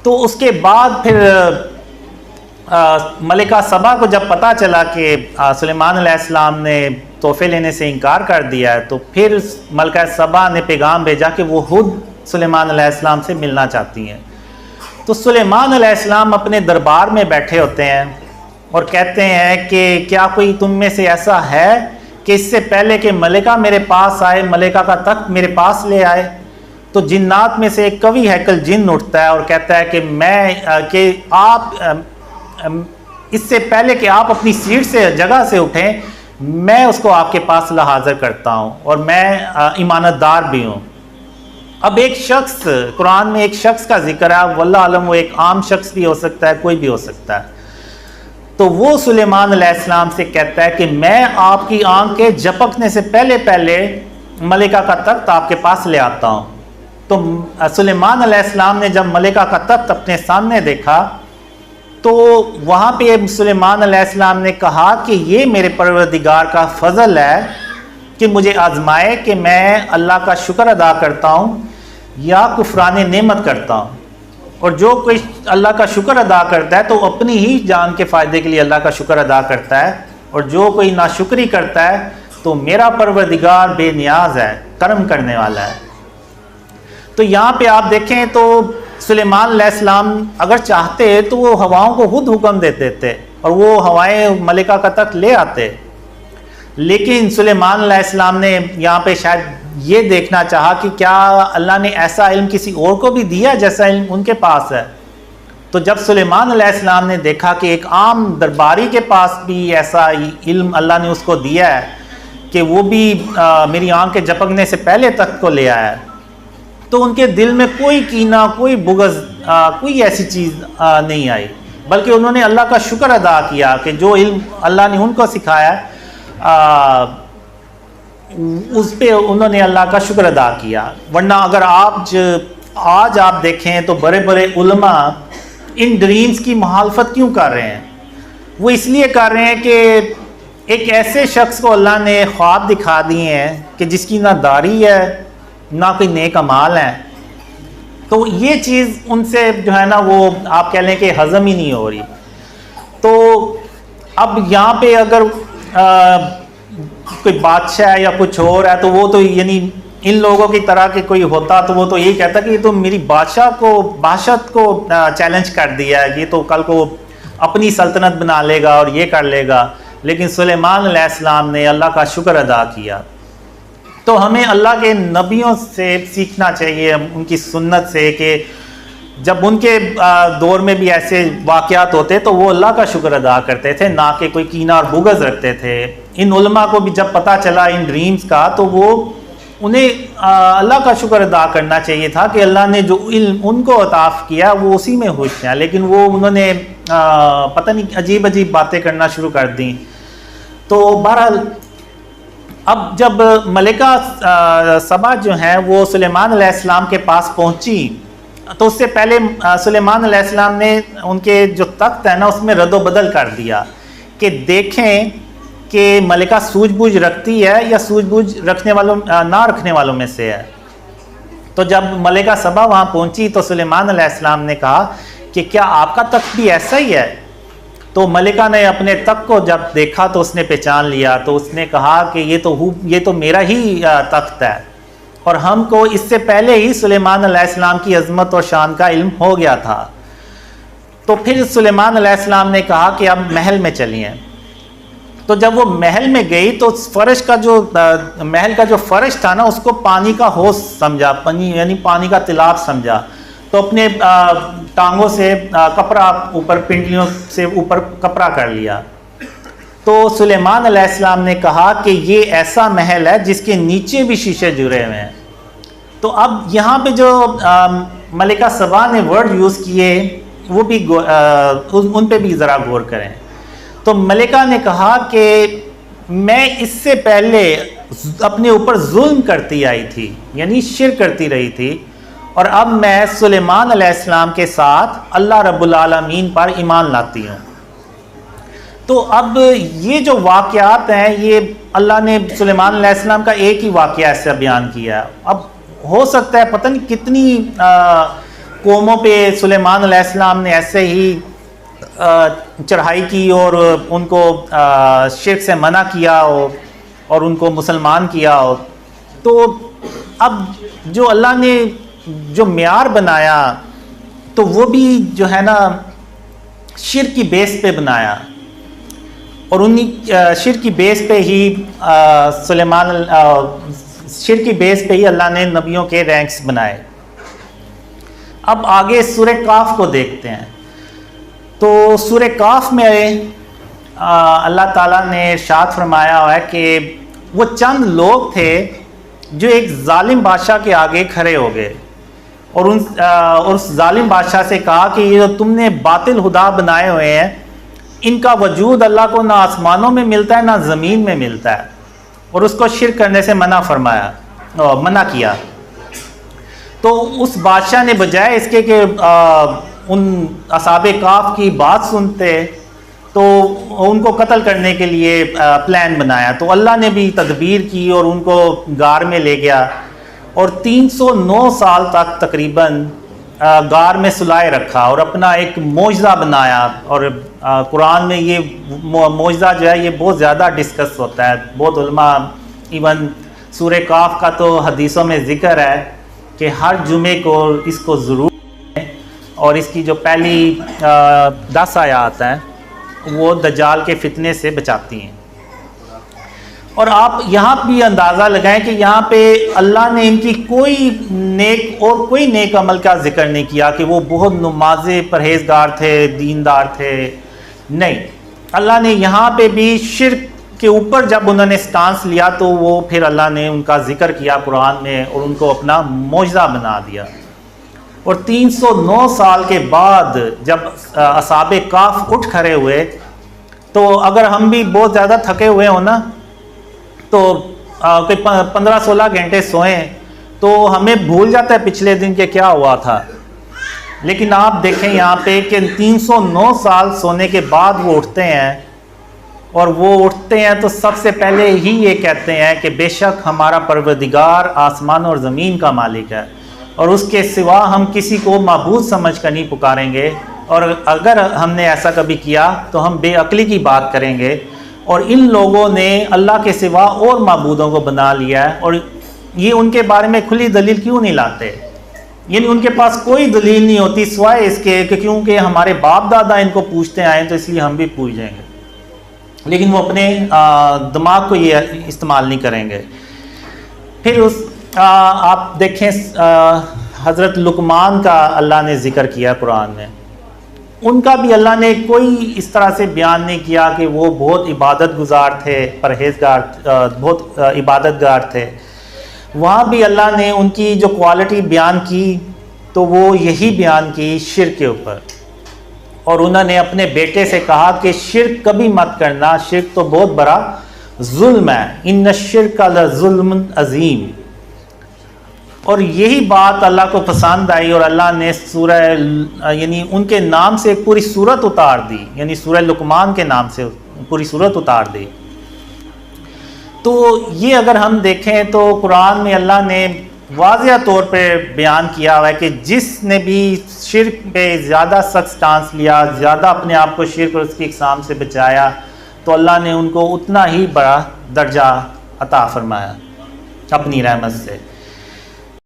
تو اس کے بعد پھر ملکہ سبا کو جب پتہ چلا کہ سلیمان علیہ السلام نے تحفے لینے سے انکار کر دیا ہے، تو پھر ملکہ سبا نے پیغام بھیجا کہ وہ خود سلیمان علیہ السلام سے ملنا چاہتی ہیں۔ تو سلیمان علیہ السلام اپنے دربار میں بیٹھے ہوتے ہیں اور کہتے ہیں کہ کیا کوئی تم میں سے ایسا ہے کہ اس سے پہلے کہ ملکہ میرے پاس آئے، ملکہ کا تخت میرے پاس لے آئے؟ تو جنات میں سے ایک قوی ہیکل جن اٹھتا ہے اور کہتا ہے کہ آپ اس سے پہلے کہ آپ اپنی سیٹ سے جگہ سے اٹھیں، میں اس کو آپ کے پاس لا حاضر کرتا ہوں اور میں امانت دار بھی ہوں۔ اب ایک شخص، قرآن میں ایک شخص کا ذکر ہے، واللہ عالم وہ ایک عام شخص بھی ہو سکتا ہے، کوئی بھی ہو سکتا ہے۔ تو وہ سلیمان علیہ السلام سے کہتا ہے کہ میں آپ کی آنکھ کے جھپکنے سے پہلے ملکہ کا تخت آپ کے پاس لے آتا ہوں۔ تو سلیمان علیہ السلام نے جب ملکہ کا تخت اپنے سامنے دیکھا تو وہاں پہ سلیمان علیہ السلام نے کہا کہ یہ میرے پروردگار کا فضل ہے کہ مجھے آزمائے کہ میں اللہ کا شکر ادا کرتا ہوں یا کفران نعمت کرتا ہوں۔ اور جو کوئی اللہ کا شکر ادا کرتا ہے تو اپنی ہی جان کے فائدے کے لیے اللہ کا شکر ادا کرتا ہے، اور جو کوئی ناشکری کرتا ہے تو میرا پروردگار بے نیاز ہے، کرم کرنے والا ہے۔ تو یہاں پہ آپ دیکھیں تو سلیمان علیہ السلام اگر چاہتے تو وہ ہواؤں کو خود حکم دیتے تھے اور وہ ہوائیں ملکہ کا تخت لے آتے، لیکن سلیمان علیہ السلام نے یہاں پہ شاید یہ دیکھنا چاہا کہ کیا اللہ نے ایسا علم کسی اور کو بھی دیا جیسا علم ان کے پاس ہے۔ تو جب سلیمان علیہ السلام نے دیکھا کہ ایک عام درباری کے پاس بھی ایسا علم اللہ نے اس کو دیا ہے کہ وہ بھی میری آنکھ کے جھپکنے سے پہلے تخت کو لے آیا ہے، تو ان کے دل میں کوئی کینہ، کوئی بغض، کوئی ایسی چیز نہیں آئی، بلکہ انہوں نے اللہ کا شکر ادا کیا کہ جو علم اللہ نے ان کو سکھایا اس پہ انہوں نے اللہ کا شکر ادا کیا۔ ورنہ اگر آج آپ دیکھیں تو بڑے بڑے علماء ان ڈریمز کی مخالفت کیوں کر رہے ہیں؟ وہ اس لیے کر رہے ہیں کہ ایک ایسے شخص کو اللہ نے خواب دکھا دیے ہیں کہ جس کی نہ داڑھی ہے نہ کوئی نیک اعمال ہیں، تو یہ چیز ان سے جو ہے نا وہ آپ کہہ لیں کہ ہضم ہی نہیں ہو رہی۔ تو اب یہاں پہ اگر کوئی بادشاہ ہے یا کچھ اور ہے تو وہ تو یعنی ان لوگوں کی طرح کہ کوئی ہوتا تو وہ تو یہی کہتا کہ یہ تو میری بادشاہت کو چیلنج کر دیا ہے، یہ تو کل کو اپنی سلطنت بنا لے گا اور یہ کر لے گا۔ لیکن سلیمان علیہ السلام نے اللہ کا شکر ادا کیا۔ تو ہمیں اللہ کے نبیوں سے سیکھنا چاہیے، ان کی سنت سے، کہ جب ان کے دور میں بھی ایسے واقعات ہوتے تو وہ اللہ کا شکر ادا کرتے تھے، نہ کہ کوئی کینہ اور بغض رکھتے تھے۔ ان علماء کو بھی جب پتہ چلا ان ڈریمز کا تو وہ انہیں اللہ کا شکر ادا کرنا چاہیے تھا کہ اللہ نے جو علم ان کو عطا کیا وہ اسی میں خوش ہیں، لیکن وہ انہوں نے پتہ نہیں عجیب باتیں کرنا شروع کر دیں۔ تو بہرحال اب جب ملکہ سبا جو ہیں وہ سلیمان علیہ السلام کے پاس پہنچی تو اس سے پہلے سلیمان علیہ السلام نے ان کے جو تخت ہے نا اس میں رد و بدل کر دیا کہ دیکھیں کہ ملکہ سوجھ بوجھ رکھتی ہے یا سوجھ بوجھ رکھنے والوں نہ رکھنے والوں میں سے ہے۔ تو جب ملکہ سبا وہاں پہنچی تو سلیمان علیہ السلام نے کہا کہ کیا آپ کا تخت بھی ایسا ہی ہے؟ تو ملکہ نے اپنے تخت کو جب دیکھا تو اس نے پہچان لیا، تو اس نے کہا کہ یہ تو میرا ہی تخت ہے، اور ہم کو اس سے پہلے ہی سلیمان علیہ السلام کی عظمت اور شان کا علم ہو گیا تھا۔ تو پھر سلیمان علیہ السلام نے کہا کہ اب محل میں چلیے۔ تو جب وہ محل میں گئی تو محل کا جو فرش تھا نا اس کو پانی کا حوض سمجھا، یعنی پانی کا تالاب سمجھا، تو اپنے ٹانگوں سے کپڑا اوپر، پنڈلیوں سے اوپر کپڑا کر لیا۔ تو سلیمان علیہ السلام نے کہا کہ یہ ایسا محل ہے جس کے نیچے بھی شیشے جڑے ہوئے ہیں۔ تو اب یہاں پہ جو ملکہ سبا نے ورڈ یوز کیے وہ بھی ان پہ بھی ذرا غور کریں۔ تو ملکہ نے کہا کہ میں اس سے پہلے اپنے اوپر ظلم کرتی آئی تھی، یعنی شرک کرتی رہی تھی، اور اب میں سلیمان علیہ السلام کے ساتھ اللہ رب العالمین پر ایمان لاتی ہوں۔ تو اب یہ جو واقعات ہیں یہ اللہ نے سلیمان علیہ السلام کا ایک ہی واقعہ ایسا بیان کیا ہے۔ اب ہو سکتا ہے پتہ نہیں کتنی قوموں پہ سلیمان علیہ السلام نے ایسے ہی چڑھائی کی اور ان کو شرک سے منع کیا اور ان کو مسلمان کیا ہو، تو اب جو اللہ نے جو معیار بنایا تو وہ بھی جو ہے نا شرک کی بیس پہ بنایا، اور انہی شرک کی بیس پہ ہی شرک کی بیس پہ ہی اللہ نے نبیوں کے رینکس بنائے۔ اب آگے سورہ کاف کو دیکھتے ہیں، تو سورہ کاف میں اللہ تعالیٰ نے ارشاد فرمایا ہوا ہے کہ وہ چند لوگ تھے جو ایک ظالم بادشاہ کے آگے کھڑے ہو گئے اور اس ظالم بادشاہ سے کہا کہ یہ جو تم نے باطل خدا بنائے ہوئے ہیں، ان کا وجود اللہ کو نہ آسمانوں میں ملتا ہے نہ زمین میں ملتا ہے، اور اس کو شرک کرنے سے منع کیا۔ تو اس بادشاہ نے بجائے اس کے کہ ان اصحاب کاف کی بات سنتے تو ان کو قتل کرنے کے لیے پلان بنایا، تو اللہ نے بھی تدبیر کی اور ان کو غار میں لے گیا، اور 309 سال تک تقریباً غار میں سلائے رکھا اور اپنا ایک معجزہ بنایا۔ اور قرآن میں یہ معجزہ جو ہے یہ بہت زیادہ ڈسکس ہوتا ہے، بہت علماء ایون سورہ کاف کا تو حدیثوں میں ذکر ہے کہ ہر جمعے کو اس کو ضرور پڑھیں، اور اس کی جو پہلی 10 آیات ہیں وہ دجال کے فتنے سے بچاتی ہیں۔ اور آپ یہاں بھی اندازہ لگائیں کہ یہاں پہ اللہ نے ان کی کوئی نیک عمل کا ذکر نہیں کیا کہ وہ بہت نماز پرہیزگار تھے، دیندار تھے، نہیں، اللہ نے یہاں پہ بھی شرک کے اوپر جب انہوں نے سٹانس لیا تو وہ پھر اللہ نے ان کا ذکر کیا قرآن میں اور ان کو اپنا معجزہ بنا دیا۔ اور 309 سال کے بعد جب اصحاب کاف اٹھ کھڑے ہوئے، تو اگر ہم بھی بہت زیادہ تھکے ہوئے ہوں نا تو کوئی 15-16 گھنٹے سوئیں تو ہمیں بھول جاتا ہے پچھلے دن کے کیا ہوا تھا، لیکن آپ دیکھیں یہاں پہ کہ 309 سال سونے کے بعد وہ اٹھتے ہیں، اور وہ اٹھتے ہیں تو سب سے پہلے ہی یہ کہتے ہیں کہ بے شک ہمارا پروردگار آسمان اور زمین کا مالک ہے، اور اس کے سوا ہم کسی کو معبود سمجھ کر نہیں پکاریں گے، اور اگر ہم نے ایسا کبھی کیا تو ہم بے عقلی کی بات کریں گے۔ اور ان لوگوں نے اللہ کے سوا اور معبودوں کو بنا لیا ہے، اور یہ ان کے بارے میں کھلی دلیل کیوں نہیں لاتے؟ یعنی ان کے پاس کوئی دلیل نہیں ہوتی سوائے اس کے کہ کیونکہ ہمارے باپ دادا ان کو پوچھتے آئے تو اس لیے ہم بھی پوچھ جائیں گے، لیکن وہ اپنے دماغ کو یہ استعمال نہیں کریں گے۔ پھر آپ دیکھیں حضرت لقمان کا اللہ نے ذکر کیا قرآن میں، ان کا بھی اللہ نے کوئی اس طرح سے بیان نہیں کیا کہ وہ بہت عبادت گزار تھے، پرہیزگار، بہت عبادت گار تھے۔ وہاں بھی اللہ نے ان کی جو کوالٹی بیان کی تو وہ یہی بیان کی شرک کے اوپر، اور انہوں نے اپنے بیٹے سے کہا کہ شرک کبھی مت کرنا، شرک تو بہت بڑا ظلم ہے، ان الشرک لظلم عظیم۔ اور یہی بات اللہ کو پسند آئی اور اللہ نے سورہ یعنی ان کے نام سے ایک پوری سورت اتار دی، یعنی سورہ لقمان کے نام سے پوری سورت اتار دی۔ تو یہ اگر ہم دیکھیں تو قرآن میں اللہ نے واضح طور پہ بیان کیا ہوا ہے کہ جس نے بھی شرک پہ زیادہ سخت سٹانس لیا، زیادہ اپنے آپ کو شرک اور اس کی اقسام سے بچایا، تو اللہ نے ان کو اتنا ہی بڑا درجہ عطا فرمایا اپنی رحمت سے۔